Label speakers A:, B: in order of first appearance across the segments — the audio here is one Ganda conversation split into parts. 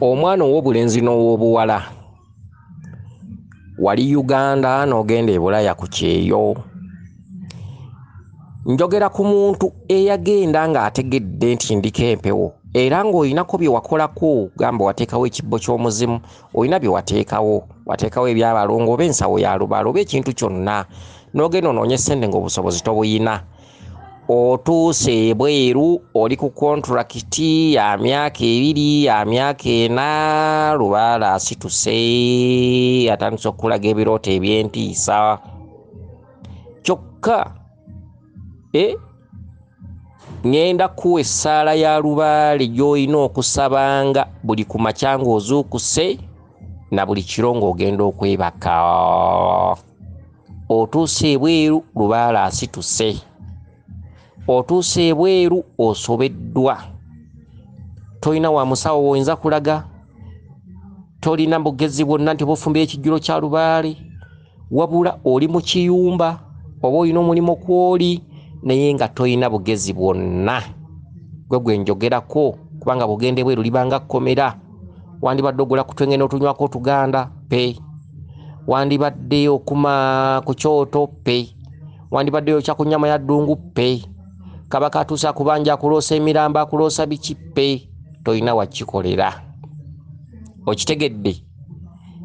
A: omwana ow'obulenzi n'ow'obuwala wali Uganda n'ogenda e Bulaya ku kyeyo. Njogera ku muntu eyagenda ng'ategedde nti ndiko empewo era ng'olinako bye wakolako, gamba wateekawo ekibbo ky'omuzimu, olina bye wateekawo ebyabalongo oba ensawo ya lubaalo oba ekintu kyonna, n'ogenda onoonye ssente ng'obusobozi tobuyina. Otuuse ebweru oli ku kontulakiti ya myaka 2 ya myaka 4, lubaala asituse atandise okulaga ebirooto eby'entiisa kyokka ngenda kuwa essaala ya lubaale gy'olina okusabanga buli ku makya ng'ozuukuse na buli kiro ng'ogenda okwebaka. Otuuse ebweru lubaale asituse, otuuse ebweru osobeddwa, tolina wa musawo woyinza kulaga, tolina bugezi bwonna nti bufumbira ekijjulo kya lubaale, wabula oli mu kiyumba oba olina omulimu kw'oli naye nga tolina bugezi bwonna. Gwe njogerako kubanga bugende bweru libanga kkomera. Wandibadde ogula ku twenge n'otunywako otuganda pe, wandibadde okuma ku kyoto pe, wandibadde okya ku nnyama ya ddungu pe, kabaka atuuse akubanja akuloosa emirambo akuloosa biki pe, tolina wakikolera. Okitegedde?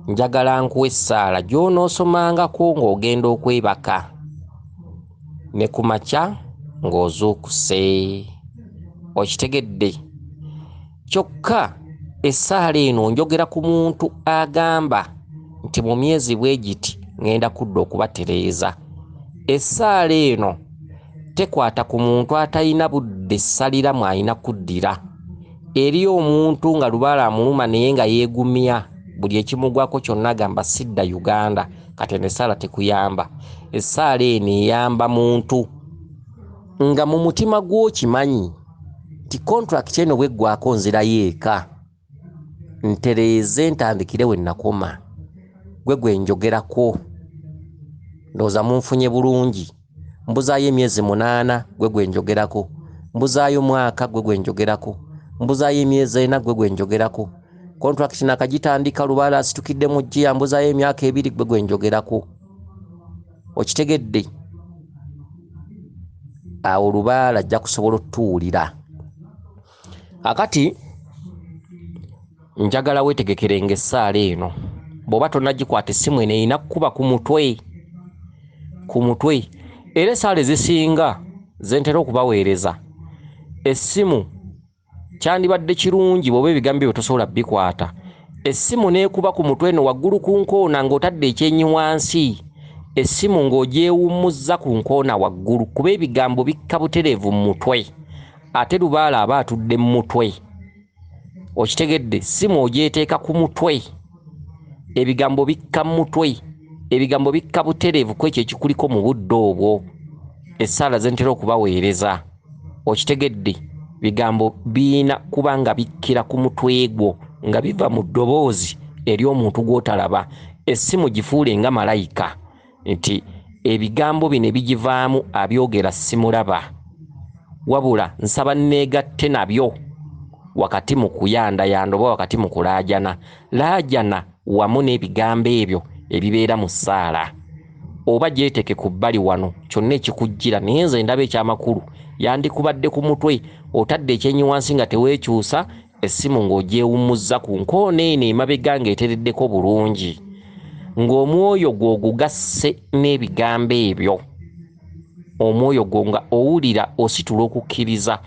A: Njagala nkuwa essaala gy'onoosomangako ng'ogenda okwebaka ne ku makya ng'ozuukuse. Okitegedde? Kyokka essaala eno njogera ku muntu agamba nti mu myezi bwe giti ngenda kudda okubatereeza. Essaala eno tekwata ku muntu atalina budde ssaliramu alina kuddira. Eriyo omuntu nga lubaale amuluma naye nga yeegumya buli ekimugwako kyonna agamba sidda Uganda, kati essaala tekuyamba. Essaala eno eyamba muntu nga mu mutima gw'okimanyi ti kontulakiti eno bweggwako nzirayo eka ntereeze ntandikire we nakoma. Gwe njogerako, ndowooza munfunye bulungi. Mbuzaayo emyezi 8, gwe njogerako. Mbuzaayo mwaka, gwe njogerako. Mbuzaayo emyezi 4, gwe njogerako. Kontulakiti nakagitandika lubaale asitukidde mu jjiya, mbuzaayo emyaka 2, gwe njogerako. Okitegedde? Awo lubaale ajja kusobola otutuwulira. Akati njagala weetegekere ng'essaala eno bw'oba tonnagikwata essimu eno erina kukuba ku mutwe. Era essaala ezisinga ze ntera okubaweereza, essimu kyandibadde kirungi bw'oba ebigambo byo tosobola bikwata, essimu n'ekuba ku mutwe eno waggulu ku nkoona ng'otadde ekyenyi wansi, essimu ng'ogyewummuzza ku nkoona waggulu, kuba ebigambo bikka butereevu mu mutwe ate lubaale aba atudde mu mutwe. Okitegedde? Essimu ogyeteeka ku mutwe, ebigambo bikka mu mutwe, ebigambo bikka butereevu ku ekyo ekikuliko mu budde obwo. Essaala ze ntera okubaweereza, okitegedde? Bigambo biina kuba nga bikkira ku mutwe gwo nga biva mu ddoboozi ery'omuntu gw'otalaba. Essimu gifuule nga malayika nti ebigambo bino ebigivaamu abyogera simulaba, wabula nsaba neegatte nabyo wakati mu kuyandayanda oba wakati mu kulaajana. Laajana wamu n'ebigambo ebyo ebibeera mu ssaala. Oba gyeteeke ku bbali wano kyonna ekikujjira, naye nze ndaba ekyamakulu yandikubadde ku mutwe, otadde ekyenyi wansi nga teweekyusa, essimu ng'ogyewummuzza ku nkoona eno emabega ng'etereddeko bulungi, ng'omwoyo gwo ogugasse n'ebigambo ebyo. Omwoyo gwo nga owulira ositula okukkiriza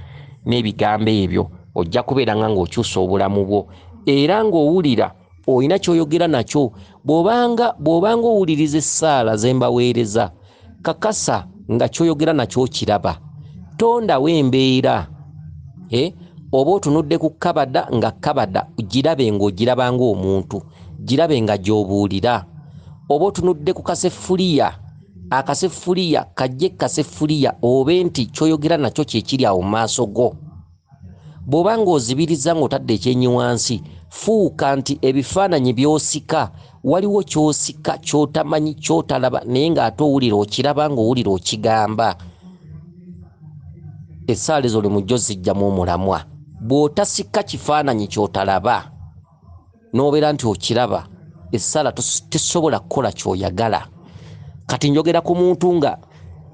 A: n'ebigambo ebyo, ojja kubeera ng'okyusa obulamu bwo era ng'owulira olina ky'oyogera nakyo. Bw'obanga owuliriza essaala ze mbaweereza, kakasa nga ky'oyogera nakyo kiraba. Tondawo embeera oba otunudde ku kabada nga kabada girabe ng'ogiraba ng'omuntu, girabe nga gy'obuulira. Oba otunudde ku kaseffuliya, akaseffuliya kajje kaseffuliya obe nti ky'oyogera nakyo kye kiri awo mu maaso go. Bw'oba ng'ozibiriza ng'otadde ekyenyi wansi, fuuka nti ebifaananyi by'osika waliwo ky'osika ky'otamanyi ky'otalaba naye ng'ate owulira okiraba ng'owulira okigamba. Essaala ezo oli mujjo zijjamu omulamwa. Bw'otasika kifaananyi ky'otalaba n'obeera nti okiraba essala tesobola kukola ky'oyagala. Kati njogera ku muntu nga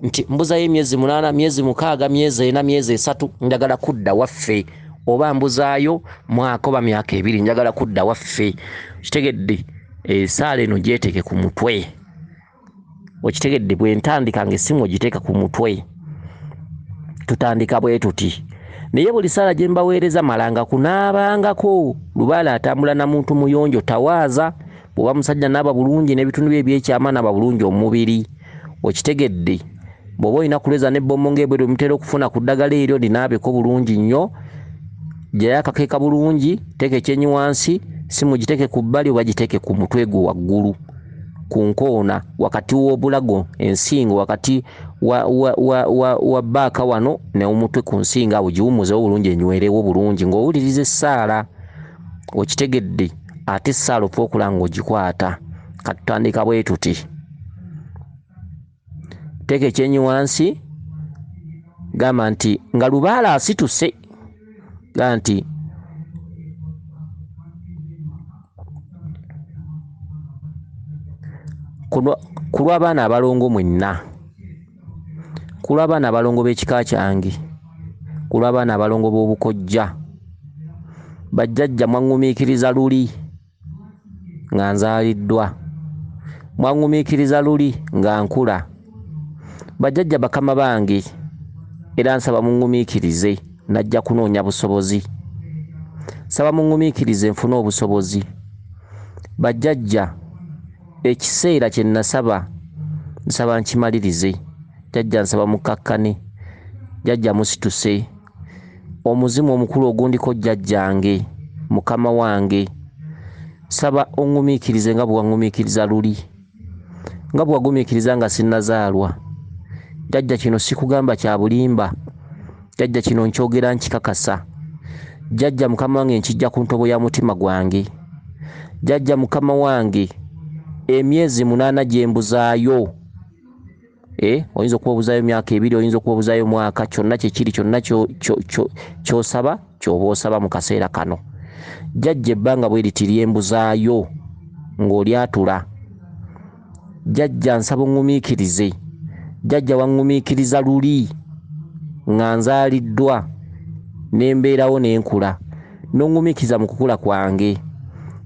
A: nti mbuzayo emyezi 8, myezi 6, myezi 4, myezi 3 njagala kudda waffe, oba mbuzaayo mwaka oba myaka 2 njagala kudda waffe. Kitegedde esaala eno gyeteeke ku mutwe. Okitegedde bwe ntandika ng'essimu ogiteeka ku mutwe. Tutandika bwe tuti. Naye buli saala gye mbaweereza malanga kunaabangako. Lubaala atambula na muntu muyonjo tawaaza. Bw'oba musajja naaba bulungi n'ebitundu bye ebyekyama naaba bulungi omubiri. Okitegedde. Bw'oba olina kuleza n'ebbomo ng'ebweru mutera okufuna ku ddagala eryo linaabeko bulungi nnyo. Gyayo akakeeka bulungi, teeka ekyenyi wansi, simu giteeke ku bbali oba giteeke ku mutwe gwo waggulu. Ku nkoona wakati w'obulago ensingo wakati wa baaka wano ne omutwe ku nsinga awo giwumuzewo bulungi enywerewo bulungi ng'owuliriza essaala. Okitegedde ate essaala ofa okulaba ng'ogikwata. Katutandika bwe tuti. Teeka ekyenyi wansi, gamba nti nga Lubaala asituse, gamba nti ku lw'abaana abalongo mwenna, ku lw'abaana abalongo b'ekika kyange, ku lw'abaana abalongo b'obukojja, bajjajja mwaŋŋumiikiriza luli nga nzaaliddwa, mwaŋŋumiikiriza luli nga nkula. Bajjajja bakama bange era nsaba muŋŋumiikirize, najja kunoonya busobozi. Nsaba muŋŋumiikirize nfune obusobozi. Bajjajja ekiseera kye nasaba nsaba nkimalirize. Jjajja nsaba mukkakkane, jjajja musituse. Omuzimu omukulu ogundiko jjajjange, mukama wange, nsaba oŋŋumiikirize nga bwe waŋŋumiikiriza luli, nga bwe wagumiikiriza nga sinnazaalwa. Jjajja kino sikugamba kya bulimba, jjajja kino nkyogera nkikakasa. Jjajja mukama wange nkijja ku ntobo ya mutima gwange. Jjajja mukama wange emyezi 8 gye mbuzaayo. Oyinza okubuzaayo myaka 2, oyinza okubuzaayo mwaka, kyonna kyekiri kyonna ky'osaba ky'oba osaba mu kaseera kano. Jjajja ebbanga bwe liti lyembuzaayo ng'olyatula. Jjajja nsaba oŋŋumiikirize. Jjajja waŋŋumiikiriza luli nga nzaaliddwa n'embeerawo n'enkula, n'oŋŋumiikiriza mu kukula kwange.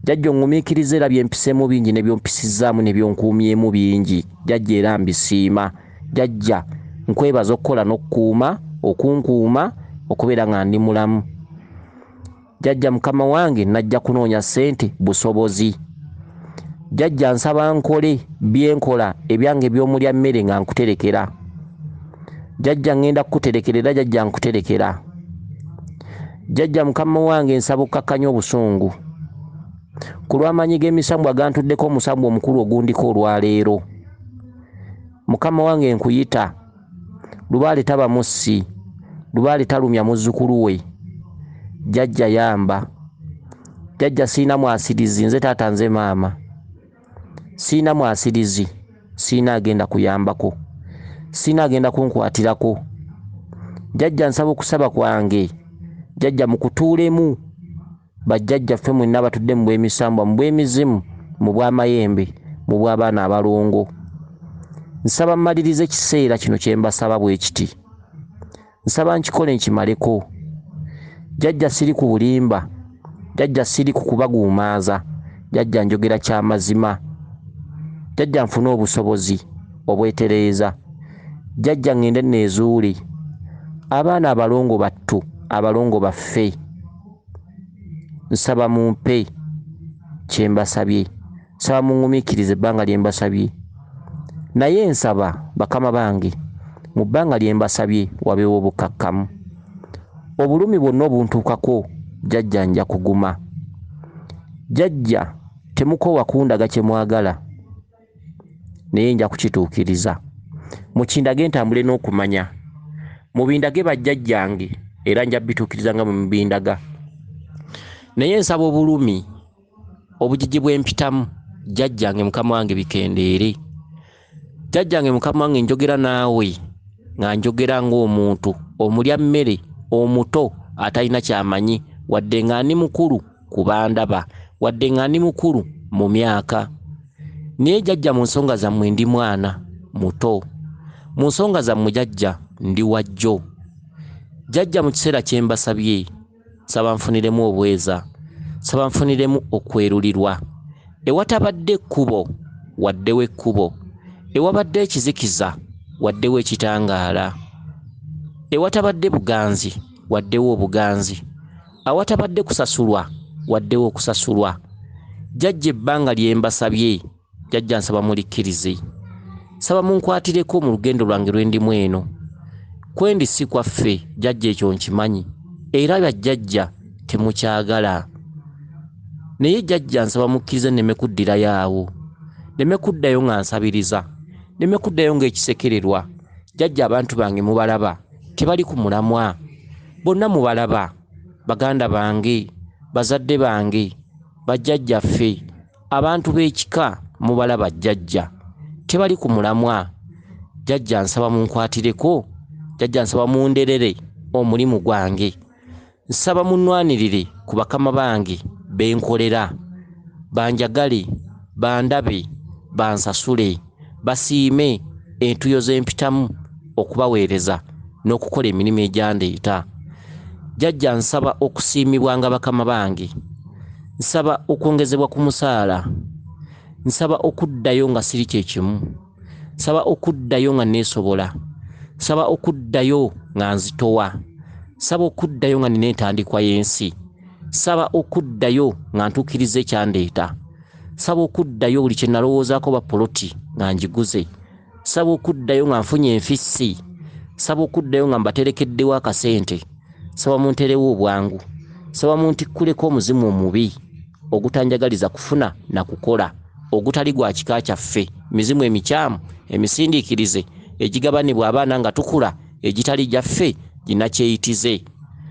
A: Jjajja oŋŋumiikiriza era byempiseemu bingi ne byompisizaamu ne byonkuumyemu bingi. Jjajja era mbisiima. Jjajja nkwebaza okukola n'okkuuma, okunkuuma okubeera nga ndi mulamu. Jjajja mukama wange najja kunoonya ssente busobozi. Jjajja nsaba nkole byenkola ebyange eby'omulya mmere nga nkuterekera. Jjajja ngenda kukuterekera era jjajja nkuterekera. Jjajja mukama wange nsaba okkakkanya obusungu ku lw'amaanyi g'emisambu agantuddeko omusambu omukulu ogundiko olwaleero. Mukama wange nkuyita. Lubaale taba mussi, Lubaale talumya muzzukulu we. Jjajja yamba. Jjajja siina mwasirizi, nze taata nze maama. Siina mwasirizi, siina agenda kuyambako, siina agenda kunkwatirako. Jjajja nsaba okusaba kwange. Jjajja mukutuulemu. Bajjajja ffe mwenna batudde mu bw'emisambwa, mu bw'emizimu, mu bw'amayembe, mu bw'abaana abalongo. Nsaba mmalirize ekiseera kino kye mbasaba bwe kiti. Nsaba nkikole nkimaleko. Jjajja siri ku bulimba, jjajja siri ku kubaguumaaza, jjajja njogera kya mazima. Jjajja nfune obusobozi obwetereeza. Jjajja ngende neezuule abaana abalongo battu, abalongo baffe. Nsaba mumpe kye mbasabye. Nsaba muŋŋumiikirize ebbanga lye mbasabye. Naye nsaba bakama bange mu bbanga lye mbasabye wabeewo obukkakkamu. Obulumi bwonna obuntuukako jjajja nja kuguma. Jjajja temukoowa kundaga kye mwagala, naye nja kukituukiriza. Mukindage ntambule n'okumanya. Mubindage bajjajjange era nja bituukiriza nga mubindaga. Naye nsaba obulumi obujiji bw'empitamu jjajjange mukama wange bikendeere. Jjajjange mukama wange njogera naawe nga njogera ng'omuntu omulya mmere, omuto atalina kyamanyi wadde nga ndi mukulu ku bandaba. wadde nga ndi mukulu mu myaka. Naye jjajja mu nsonga zammwe ndi mwana muto. Mu nsonga zammwe jjajja ndi wajjo. Jjajja mu kiseera kye mbasabye saba nfuniremu obweza, saba nfuniremu okwerulirwa. Ewatabadde ekkubo waddewo ekkubo, ewabadde ekizikiza waddewo ekitangaala, ewatabadde buganzi waddewo obuganzi, awatabadde kusasulwa waddewo okusasulwa. Jjajja ebbanga lye mbasabye jjajja nsaba mulikkirize, saba munkwatireko mu lugendo lwange lwe ndimu eno. Kwendi si kwaffe jjajja, ekyo nkimanyi, era bya jjajja temukyagala. Naye jjajja nsaba mukkirize nneme kuddirayo awo, nneme kuddayo nga nsabiriza, nneme kuddayo ng'ekisekererwa. Jjajja abantu bange mubalaba tebali ku mulamwa, bonna mubalaba, baganda bange, bazadde bange, bajjajjaffe, abantu b'ekika mubalaba jjajja tebali ku mulamwa. Jjajja nsaba munkwatireko, jjajja nsaba munderere omulimu gwange, nsaba munnwanirire ku bakama bange benkolera, banjagale, bandabe, bansasule, basiime entuyo z'empitamu okubaweereza n'okukola emirimu egyandeeta. Jjajja nsaba okusiimibwanga bakama bange, nsaba okwongezebwa ku musaala, nsaba okuddayo nga siri kyekimu, nsaba okuddayo nga neesobola, nsaba okuddayo nga nzitowa, nsaba okuddayo nga nina entandikwa y'ensi, nsaba okuddayo nga ntuukiriza ekyandeeta, nsaba okuddayo buli kye nalowoozaako bapoloti nga njiguze, nsaba okuddayo nga nfunye enfissi, nsaba okuddayo nga mbaterekeddewo akasente, nsaba munterewo obwangu, nsaba muntikkuleko omuzimu omubi ogutanjagaliza kufuna na kukola, ogutali gwa kika kyaffe, mizimu emikyamu emisindiikirize egigabanibwa abaana nga tukula egitali gyaffe ginakyeyitize.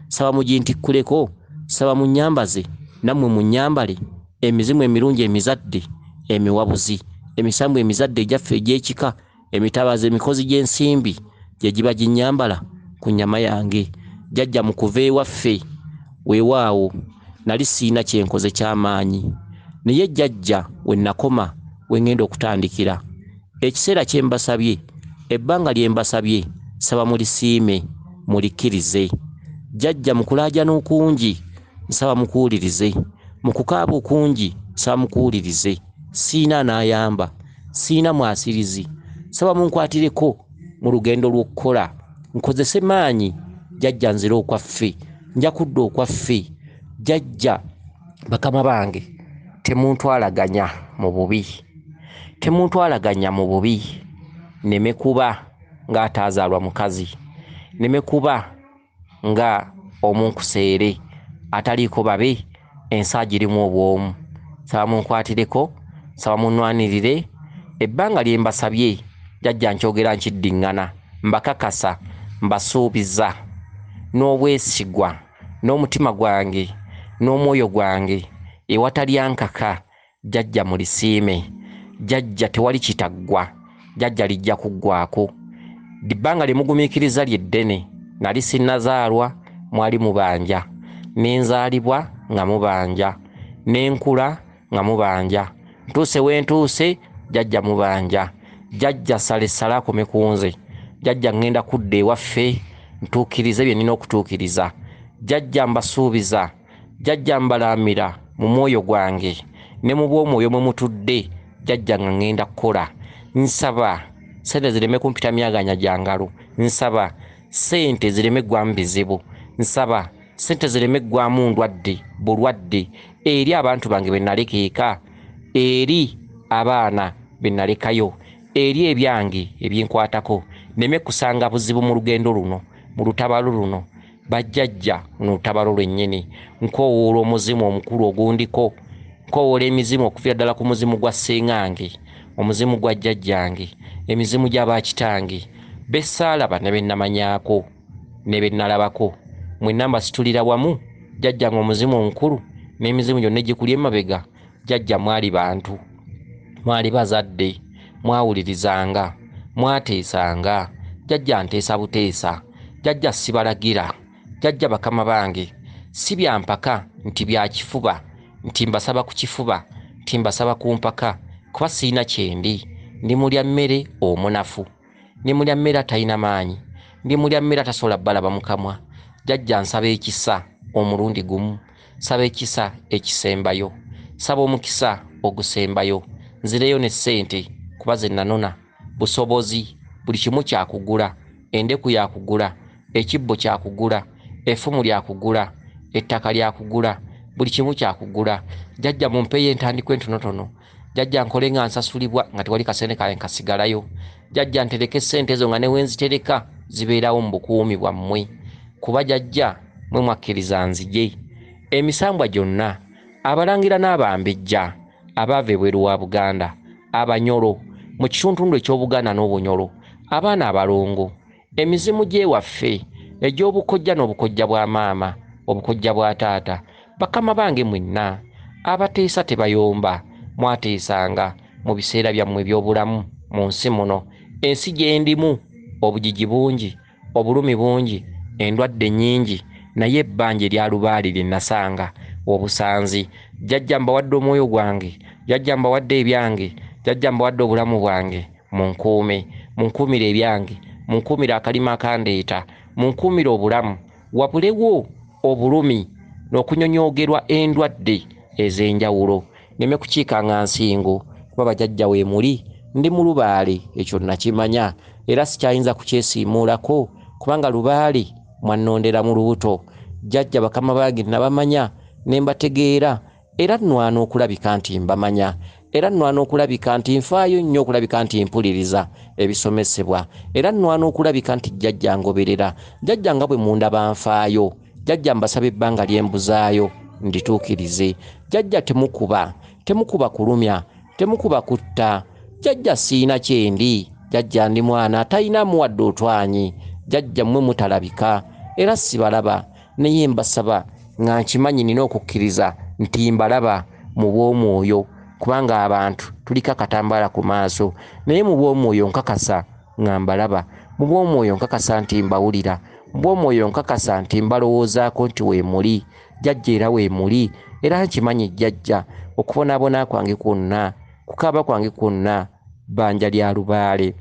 A: Saba mugintikkuleko, saba munnyambaze nammwe munnyambale emizimu emirungi emizadde emiwabuzi, emisambu emizadde egyaffe egy'ekika, emitaabazi emikozi gy'ensimbi gye giba ginnyambala ku nnyama yange. Jjajja mu kuva ewaffe weewaawo nali siina kyenkoze ky'amaanyi, naye jjajja we nakoma we ngenda okutandikira. Ekiseera kye mbasabye, ebbanga lye mbasabye, saba mulisiime mulikkirize. Jjajja mu kulaajana okungi nsaba mukuwulirize, mu kukaaba okungi nsaba mukuwulirize. Siina n'ayamba, siina mwasirizi, saba munkwatireko mu lugendo lw'okukola, nkozese maanyi. Jjajja nzira okwaffe, nja kudda okwaffe. Jjajja bakama bange temuntwalaganya mu bubi, temuntwalaganya mu bubi. Nneme kuba ng'ataazaalwa mukazi, nneme kuba nga omunkuseere ataliiko babe, ensi agirimu obwomu. Saba munkwatireko, saba munnwanirire. Ebbanga lye mbasabye jjajja nkyogera nkiddiŋŋana, mbakakasa, mbasuubiza n'obwesigwa n'omutima gwange n'omwoyo gwange ewatali ankaka. Jjajja mulisiime, jjajja tewali kitaggwa, jjajja lijja kuggwako. Dibbanga lye mugumiikiriza lye ddene, nali sinnazaalwa mwali mubanja, nenzaalibwa nga mubanja, nenkula nga mubanja, ntuuse wentuuse jjajja mubanja. Jjajja sale akome ku nze, jjajja ngenda kudda ewaffe ntuukirize bye nnina okutuukiriza. Jjajja mbasuubiza, jjajja mbalaamira mu mwoyo gwange ne mu bw'omwoyo mwe mutudde, jjajja nga ngenda kukola. Nsaba sente zireme kumpita myaganya gya ngalo, nsaba sente zireme ggwamu bizibu, nsaba sente zireme ggwamu ndwadde bulwadde eri abantu bange be naleka eka, eri abaana be nalekayo, eri ebyange ebinkwatako. Nneme kusanga buzibu mu lugendo luno, mu lutabalo luno. Bajjajja mu lutabalo lwennyini nkowoola omuzimu omukulu ogundiko, nkowoola emizimu okuviira ddala ku muzimu gwa sseŋŋange, omuzimu gwa jjajjange, emizimu gy'abakitange be ssaalaba ne be namanyaako ne be nalabako. Mwenna mbasitulira wamu, jjajja nga omuzimu omukulu n'emizimu gyonna egikuli emabega. Jjajja mwali bantu, mwali bazadde, mwawulirizanga, mwateesanga. Jjajja nteesa buteesa, jjajja sibalagira, jjajja bakama bange si byampaka nti bya kifuba nti mbasaba ku kifuba, nti mbasaba ku mpaka, kuba sirina kyendi. Ndi mulya mmere omunafu, ndi mulya mmere atalina maanyi, ndi mulya mmere atasobola balaba mu kamwa. Jjajja nsaba ekisa omulundi gumu, saba ekisa ekisembayo, saba omukisa ogusembayo, nzireyo ne ssente kuba ze nanona, busobozi, buli kimu kyakugula, endeku yakugula, ekibbo kyakugula, effumu lyakugula, ettaka lyakugula, buli kimu kyakugula. Jjajja mumpeeyo entandikwa entonotono, jjajja nkole nga nsasulibwa nga tewali kasente kaale nkasigalayo, jjajja ntereke ssente ezo nga ne wenzitereka zibeerawo mu bukuumi bwammwe, kuba jjajja mwe mwakkiriza nzije. Emisambwa gyonna, abalangira n'abambejja abaava ebweru wa Buganda, abanyolo mu kitundu eky'Obuganda n'Obunyolo, abaana abalongo, emizimu gy'ewaffe egy'obukojja n'obukojja bwa maama, obukojja bwa taata, bakama bange mwenna abateesa tebayomba, mwateesanga mu biseera byammwe eby'obulamu mu nsi muno. Ensi gye ndimu obujiji bungi, obulumi bungi, endwadde nnyingi, naye ebbanja erya lubaali lye nasanga obusanzi. Jjajja mbawadde omwoyo gwange, jjajja mbawadde ebyange, jjajja mbawadde obulamu bwange, munkuume, munkuumire ebyange, munkuumire akalima akandeeta, munkuumire obulamu, wabulewo obulumi n'okunyonyoogerwa endwadde ez'enjawulo. Nneme kukiikanga nsingo kuba bajjajja weemuli ndi mu lubaale, ekyo nakimanya era sikyayinza kukyesiimuulako kubanga lubaale mwannondera mu lubuto. Jjajja bakama bange nabamanya ne mbategeera era nnwana okulabika nti mbamanya, era nnwana okulabika nti nfaayo nnyo, okulabika nti mpuliriza ebisomesebwa, era nnwana okulabika nti jjajja ngoberera. Jjajja nga bwe mundaba nfaayo, jjajja mbasaba ebbanga lyembuzaayo ndituukirize. Jjajja temukuba kulumya, temukuba kutta. Jjajja siina kyendi, jjajja ndi mwana atalinamu wadde otwanyi. Jjajja mmwe mutalabika era sibalaba, naye mbasaba nga nkimanyi nina okukkiriza nti mbalaba mu bw'omwoyo, kubanga abantu tuliko akatambaala ku maaso, naye mu bw'omwoyo nkakasa nga mbalaba, mu bw'omwoyo nkakasa nti mbawulira, mu bw'omwoyo nkakasa nti mbalowoozaako nti weemuli. Jjajja era weemuli, era nkimanyi jjajja okubonaabona kwange kwonna, kukaaba kwange kwonna bbanja lya lubaale.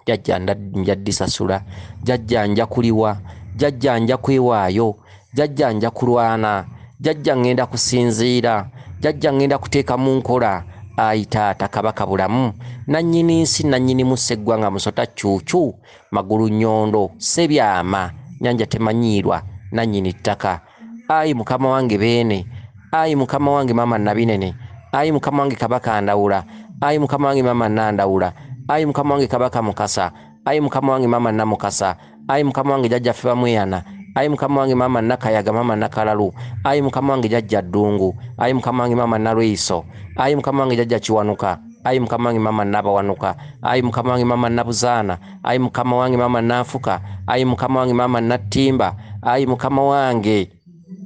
A: Jjajja nja ddisasula, jjajja nja kuliwa, jjajja nja kwewaayo, jjajja nja kulwana, jjajja ngenda kusinziira, jjajja ngenda kuteeka mu nkola. Ayi taata Kabaka bulamu, nannyini nsi, nannyini museggwanga musota cuucu, magulu nnyondo, sebyama, nyanja temanyiirwa, nannyini ttaka. Ayi mukama wange Beene, ayi mukama wange Maama Nabinene, ayi mukama wange Kabaka Ndawula, ayi mukama wange Maama Nandawula, ayi mukama wange Kabaka Mukasa, ayi mukama wange Maama Namukasa, ayi mukama wange jjajjaffe Bamweyana, ayi mukama wange Maama Nakayaga, Maama Nakalalu, ayi mukama wange jjajja Ddungu, ayi mukama wange Maama Nalwiso, ayi mukama wange jjajja Kiwanuka, ayi mukama wange Maama Nabawanuka, ayi mukama wange Maama Nabuzaana, ayi mukama wange Maama Nanfuka, ayi mukama wange Maama Nattimba, ayi mukama wange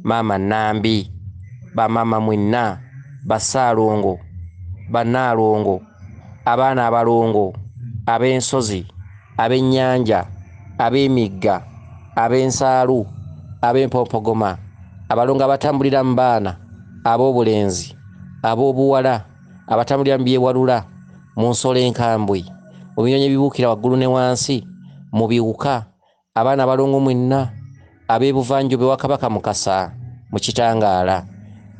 A: Maama Nambi, bamaama mwenna, Basaalongo, Bannaalongo, abaana abalongo, ab'ensozi, ab'ennyanja, ab'emigga, ab'ensaalu, ab'empompogoma, abalongo abatambulira mu baana, ab'obulenzi, ab'obuwala, abatambulira mu byewalula, mu nsolo enkambwe, mu binyonyi ebibuukira waggulu ne wansi, mu biwuka, abaana abalongo mwenna, ab'ebuvanjuba ewa Kabaka Mukasa mu Kitangaala,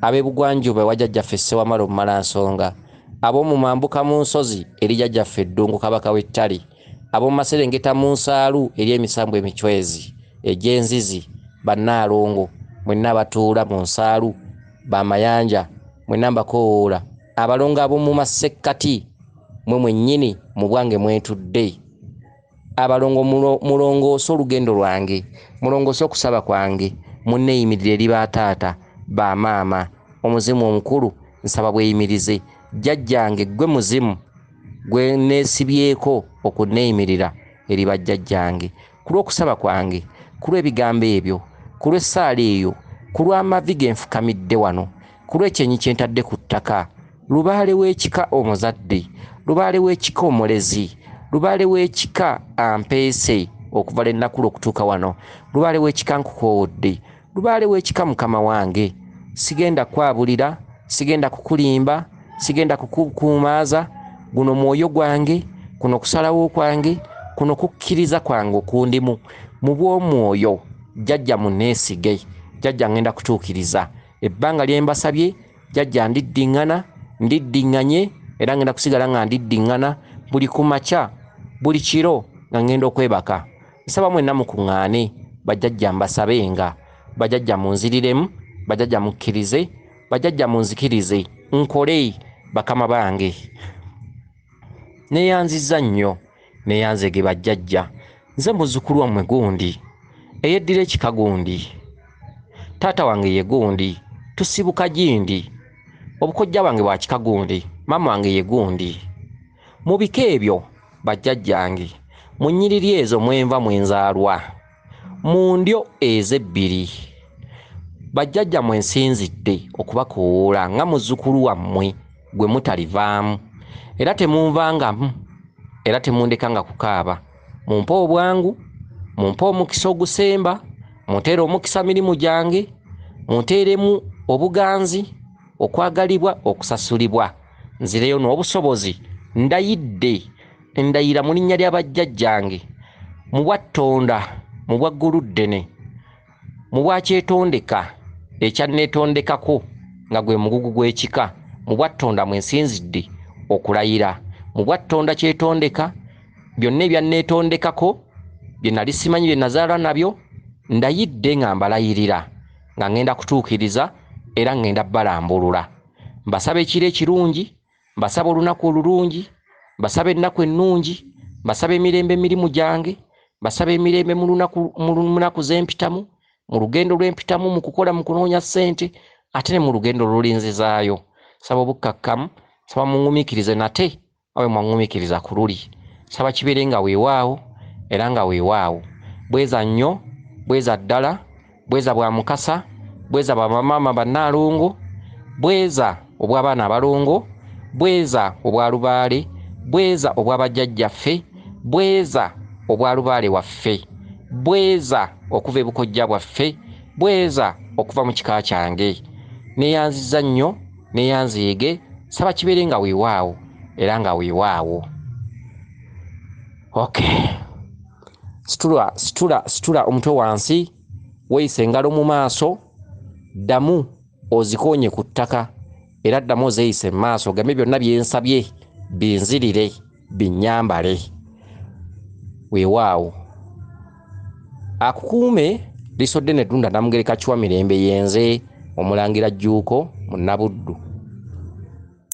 A: ab'ebugwanjuba ewa jjajjaffe Ssewamala Omumalansonga, ab'omu mambuka mu nsozi eri jjajjaffe Ddungu Kabaka w'Ettale, ab'omu Maserengeta mu nsaalu eri emisambwa emicwezi egy'enzizi, Bannaalongo mwenna abatuula mu nsaalu, Bamayanja mwenna mbakoowoola, abalongo ab'omu masekkati mwe mwennyini mu bwange mwetudde, abalongo mulongoose olugendo lwange, mulongoose okusaba kwange, munneeyimirire eri baataata, bamaama, omuzimu omukulu nsaba bweyimirize. Jjajjange gwe muzimu gwe neesibyeko okunneeyimirira eri bajjajjange, ku lw'okusaba kwange, ku lw'ebigambo ebyo, ku lw'essaala eyo, ku lw'amavi ge nfukamidde wano, ku lw'ekyenyi kye ntadde ku ttaka, lubaale w'ekika omuzadde, lubaale w'ekika omulezi, lubaale w'ekika ampeese okuva lennaku okutuuka wano, lubaale w'ekika nkukoowodde, lubaale w'ekika mukama wange, sigenda kwabulira, sigenda kukulimba, sigenda kukukuumaaza, guno mwoyo gwange, kuno kusalawo kwange, kuno kukkiriza kwange okundimu. Mu bw'omwoyo jjajja munneesige, jjajja ngenda kutuukiriza. Ebbanga lye mbasabye jjajja ndiddiŋŋanye era ngenda kusigala nga ndiddiŋŋana buli ku makya, buli kiro nga ngenda okwebaka. Nsaba mwenna mukuŋŋaane, bajjajja mbasabenga, bajjajja munziriremu, bajjajja mukkirize, bajjajja munzikirize, nkole bakama bange. Neeyanzizza nnyo, neeyanzege bajjajja. Nze muzzukulu wammwe gundi, eyeddira ekika gundi. Taata wange ye gundi, tusibuka gindi. Obukojja bwange bwa kika gundi, maama wange ye gundi. Mu bika ebyo bajjajjange, mu nnyiriri ezo mwenva mwenzaalwa, mu ndyo ez'ebbiri, bajjajja mwensinzidde okubakoowoola nga muzzukulu wammwe gwe mutalivaamu, era temunvangamu, era temundekanga kukaaba. Mumpe obwangu, mumpe omukisa ogusemba, munteere omukisa mirimu gyange, munteeremu obuganzi, okwagalibwa, okusasulibwa. Nzireyo n'obusobozi, ndayira mu linnya lya bajjajjange, mu bwa Ttonda, mu bwa Gguluddene, mu bwa kyetondeka ekyanneetondekako nga gwe mugugu gw'ekika, mu bwa Ttonda mwensinzidde okulayira. Mu bwa Ttonda kyetondeka, byonna ebyanneetondekako, bye nali simanyi bye nazaalwa nabyo, ndayidde nga mbalayirira, nga ngenda kutuukiriza era ngenda balambulula. Mbasaba ekiro ekirungi, mbasaba olunaku olulungi, mbasaba ennaku ennungi, mbasaba emirembe emirimu gyange, mbasaba emirembe mu lunaku z'empitamu, mu lugendo lw'empitamu, mu kukola, mu kunoonya ssente, ate ne mu lugendo lulinzizaayo. Saba obukkakkamu, saba muŋŋumiikirize nate awe mwaŋŋumiikiriza ku luli. Saba kibeere nga weewaawo era nga weewaawo. Bweza nnyo, bweza ddala, bweza bwa mukasa, bweza bwa bamaama bannaalongo, bweza obw'abaana abalongo, bweza obwa lubaale, bweza obwa bajjajjaffe, bweza obwa lubaale waffe, bweza okuva ebukojja bwaffe, bweza okuva mu kika kyange. Neeyanzizza nnyo, neeyanzeege, saba kibeere nga weewaawo era nga weewaawo. Okay. Situla omutwe wansi, weeyise engalo mu maaso, ddamu ozikoonye ku ttaka era ddamu ozeeyise mu maaso, gambe byonna byensabye binzirire, binnyambale. Weewaawo. Akukuume Liisodde Nedunda Namugereka Kiwa Mirembe yenze Omulangira Jjuuko mu Nabuddu.